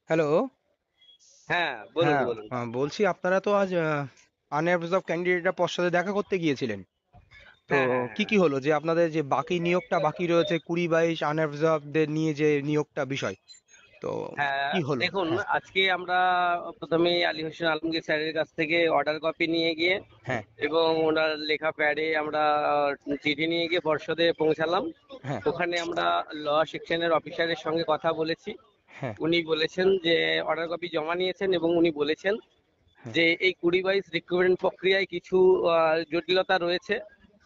Hello. হ্যাঁ, বলুন, হ্যাঁ, বলুন। বলছি আপনারা তো আজ আনঅ্যাবজর্ভ ক্যান্ডিডেটরা পর্ষদে দেখা করতে গিয়েছিলেন। তো হ্যাঁ, হ্যাঁ, কি হ্যাঁ। কি হলো যে আপনাদের যে বাকি নিয়োগটা বাকি রয়েছে 20-22 আনঅ্যাবজর্ভদের নিয়ে যে নিয়োগটা বিষয়, তো হ্যাঁ, কি হলো? দেখুন, হ্যাঁ, আজকে আমরা প্রথমেই আলী হোসেন আলমগীর স্যারের কাছ থেকে অর্ডার কপি নিয়ে গিয়ে হ্যাঁ, এবং ওনার লেখা প্যাডে আমরা চিঠি নিয়ে গিয়ে পর্ষদে পৌঁছালাম। হ্যাঁ, ওখানে আমরা ল সেকশনের অফিসারের সঙ্গে কথা বলেছি। হ্যাঁ, উনি বলেছেন যে অর্ডার কপি জমা নিয়েছেন এবং উনি বলেছেন হ্যাঁ, যে এই 2022 রিক্রুটমেন্ট প্রক্রিয়ায় কিছু জটিলতা রয়েছে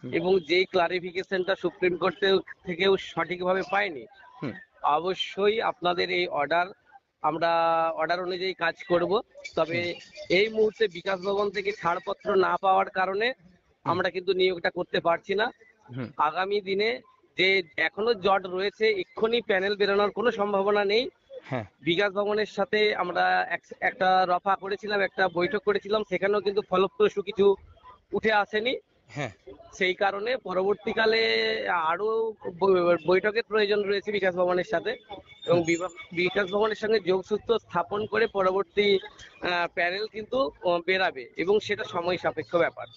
হুম, এবং যেই ক্লারিফিকেশনটা সুপ্রিম কোর্ট থেকেও সঠিকভাবে পায়নি। হুম, অবশ্যই আপনাদের এই আমরা অর্ডার অনুযায়ী কাজ করব। তবে হুম, এই মুহূর্তে বিকাশ ভবন থেকে ছাড়পত্র না পাওয়ার কারণে হুম, আমরা কিন্তু নিয়োগটা করতে পারছি না। হুম, আগামী দিনে যে এখনো জট রয়েছে, এক্ষুনি প্যানেল বেরোনোর কোনো সম্ভাবনা নেই। হ্যাঁ, বিকাশ ভবনের সাথে আমরা একটা রফা করেছিলাম, একটা বৈঠক করেছিলাম, সেখানেও কিন্তু ফলপ্রসূ কিছু উঠে আসেনি। হ্যাঁ, সেই কারণে পরবর্তীকালে আরো বৈঠকের প্রয়োজন রয়েছে বিকাশ ভবনের সাথে এবং হুম। বিকাশ ভবনের সঙ্গে যোগসূত্র স্থাপন করে পরবর্তী প্যানেল কিন্তু বেরাবে এবং সেটা সময় সাপেক্ষ ব্যাপার।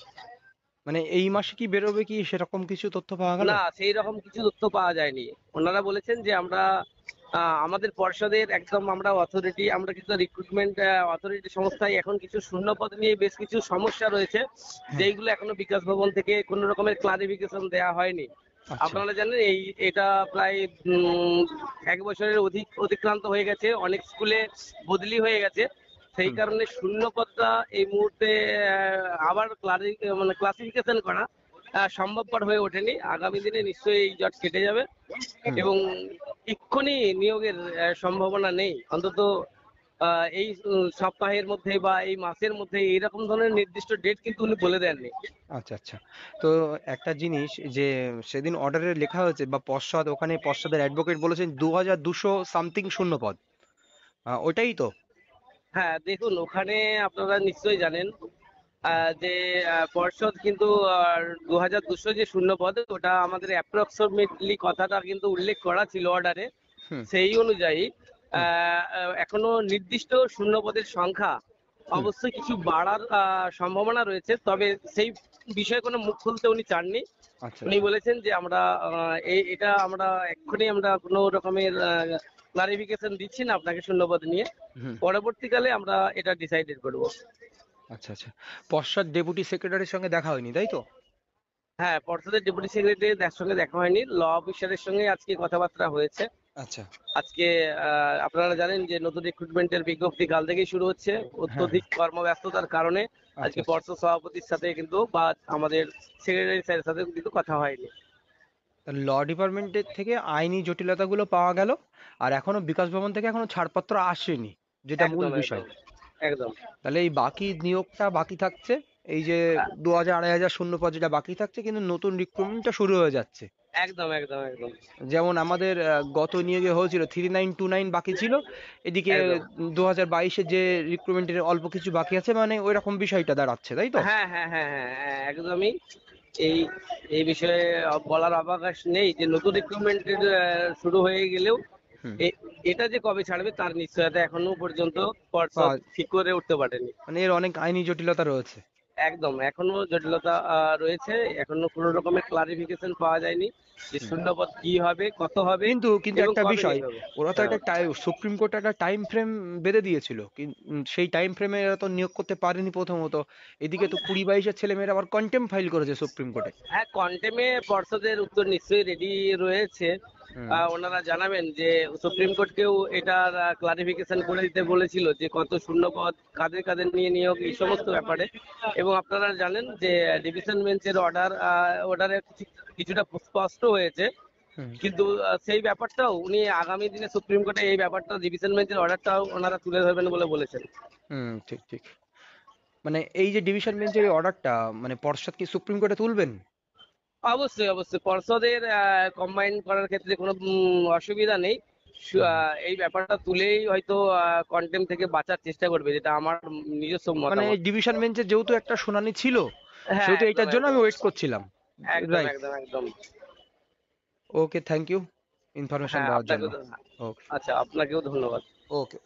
মানে এই মাসে কি বেরোবে কি সেরকম কিছু তথ্য পাওয়া গেল? না, সেই রকম কিছু তথ্য পাওয়া যায়নি। ওনারা বলেছেন যে আমরা আমাদের পর্ষদের একদম আমরা অথরিটি, আমরা কিন্তু রিক্রুটমেন্ট অথরিটি সংস্থায় এখন কিছু শূন্য পদ নিয়ে বেশ কিছু সমস্যা রয়েছে, হ্যাঁ, যেইগুলো এখনো বিকাশ ভবন থেকে কোনো রকমের ক্লারিফিকেশন দেওয়া হয়নি। আচ্ছা, আপনারা জানেন এটা প্রায় 1 বছরের অতিক্রান্ত হয়ে গেছে, অনেক স্কুলে বদলি হয়ে গেছে। সেই হুম, কারণে শূন্য পদটা এই মুহূর্তে আবার মানে ক্লাসিফিকেশন করা সম্ভবপর হয়ে ওঠেনি। আগামী দিনে নিশ্চয়ই এই জট কেটে যাবে হুম। এবং এক্ষুনি নিয়োগের সম্ভাবনা নেই, অন্তত এই সপ্তাহের মধ্যে বা এই মাসের মধ্যে এইরকম ধরনের নির্দিষ্ট ডেট কিন্তু উনি বলে দেননি। আচ্ছা, আচ্ছা। তো একটা জিনিস যে সেদিন অর্ডারে লেখা হয়েছে বা পর্ষদ ওখানে পর্ষদের অ্যাডভোকেট বলেছেন 2200 সামথিং শূন্য পদ। ওইটাই তো? হ্যাঁ, দেখুন, ওখানে আপনারা নিশ্চয়ই জানেন যে পর্ষদ কিন্তু 2200 যে শূন্য পদ, ওটা আমাদের অ্যাপ্রক্সিমেটলি কথাটা কিন্তু উল্লেখ করা ছিল অর্ডারে। হুম, সেই অনুযায়ী হুম, এখনো নির্দিষ্ট শূন্য পদের সংখ্যা হুম। অবশ্যই কিছু বাড়ার সম্ভাবনা রয়েছে, তবে সেই বিষয়ে কোনো মুখ খুলতে উনি চাননি। আচ্ছা, উনি আচ্ছা। বলেছেন যে আমরা এটা আমরা এক্ষুনি আমরা কোনো রকমের ক্লারিফিকেশন দিচ্ছি না আপনাকে শূন্যপদ নিয়ে। হুম, পরবর্তীকালে আমরা এটা ডিসাইডেড করব। আচ্ছা, আচ্ছা। পর্ষদ ডেপুটি সেক্রেটারির সঙ্গে দেখা হয়নি, তাই তো? হ্যাঁ, পর্ষদের ডেপুটি সেক্রেটারির সঙ্গে দেখা হয়নি, ল অফিসারের সঙ্গে আজকে কথাবার্তা হয়েছে। আচ্ছা। আজকে আপনারা জানেন যে নতুন রিক্রুটমেন্টের বিজ্ঞপ্তি কাল থেকেই শুরু হচ্ছে। হ্যাঁ, হ্যাঁ। অত্যধিক কর্মব্যস্ততার কারণে আচ্ছা, আজকে আচ্ছা। পর্ষদ সভাপতির সাথে কিন্তু বা আমাদের সেক্রেটারি স্যারের সাথে কিন্তু কথা হয়নি। ল ডিপার্টমেন্টের থেকে আইনি জটিলতাগুলো পাওয়া গেল, আর এখনো বিকাশ ভবন থেকে এখনো ছাড়পত্র আসেনি, যেটা মূল একদম, বিষয়। একদম, একদম। তাহলে এই বাকি নিয়োগটা বাকি থাকছে, এই যে 2000-2500 শূন্য পদ যেটা বাকি থাকছে, কিন্তু নতুন রিক্রুটমেন্টটা শুরু হয়ে যাচ্ছে। একদম, একদম, একদম, যেমন আমাদের গত নিয়োগে হয়েছিল 3929 বাকি ছিল, এদিকে একদম। 2022-এর যে রিক্রুটমেন্টের অল্প কিছু বাকি আছে, মানে ওই রকম বিষয়টা দাঁড়াচ্ছে, তাই তো? হ্যাঁ, হ্যাঁ, হ্যাঁ, হ্যাঁ, হ্যাঁ, একদমই। এই এই বিষয়ে বলার অবকাশ নেই যে নতুন রিক্রুটমেন্টের শুরু হয়ে গেলেও হুম। এটা যে কবে ছাড়বে তার নিশ্চয়তা এখনো পর্যন্ত পর্ষদ পা- ঠিক করে উঠতে পারেনি। মানে এর অনেক আইনি জটিলতা রয়েছে। একদম, এখনো জটিলতা রয়েছে। এখনো কোনো রকমের ক্লারিফিকেশন পাওয়া যায়নি যে হুম। শূন্যপদ কি হবে, কত হবে কিন্তু এবং একটা কবে বিষয়, নিয়োগ হবে। ওরা তো হ্যাঁ, একটা সুপ্রিম কোর্ট একটা টাইম ফ্রেম বেঁধে দিয়েছিল, সেই টাইম ফ্রেমে এরা তো নিয়োগ করতে পারেনি প্রথমত। এদিকে তো 20-22-এর ছেলেমেয়েরা আবার কন্টেম্প ফাইল করেছে সুপ্রিম কোর্টে। হ্যাঁ, কন্টেমে পর্ষদের উত্তর নিশ্চয়ই রেডি রয়েছে। হুম, ওনারা জানাবেন যে সুপ্রিম কোর্টকেও এটার ক্লারিফিকেশন করে দিতে বলেছিল যে কত শূন্য পদ, কাদের কাদের নিয়ে নিয়োগ, এই সমস্ত ব্যাপারে। এবং আপনারা জানেন যে ডিভিশন বেঞ্চের অর্ডারে কিছুটা স্পষ্ট হয়েছে, হুম, কিন্তু সেই ব্যাপারটাও উনি আগামী দিনে সুপ্রিম কোর্টে এই ব্যাপারটা ডিভিশন বেঞ্চের অর্ডারটাও ওনারা তুলে ধরবেন বলে বলেছেন। হুম, ঠিক, ঠিক। মানে এই যে ডিভিশন বেঞ্চের এই অর্ডারটা, মানে পর্ষদ কি সুপ্রিম কোর্টে তুলবেন? অবশ্যই, অবশ্যই পর্ষদের কম্বাইন করার ক্ষেত্রে কোনো অসুবিধা নেই। হুম। এই ব্যাপারটা তুলেই হয়তো কন্টেম্প থেকে বাঁচার চেষ্টা করবে, যেটা আমার নিজস্ব মানে মতামত। ডিভিশন বেঞ্চে যেহেতু একটা শুনানি ছিল, হ্যাঁ, সেহেতু একদম, এটার জন্য একদম, আমি ওয়েট করছিলাম। একদম, রাইট। একদম, একদম। ওকে, থ্যাংক ইউ ইনফরমেশন হ্যাঁ, দেওয়ার জন্য। আপনাকেও ওকে, আচ্ছা, আপনাকেও ধন্যবাদ। ওকে।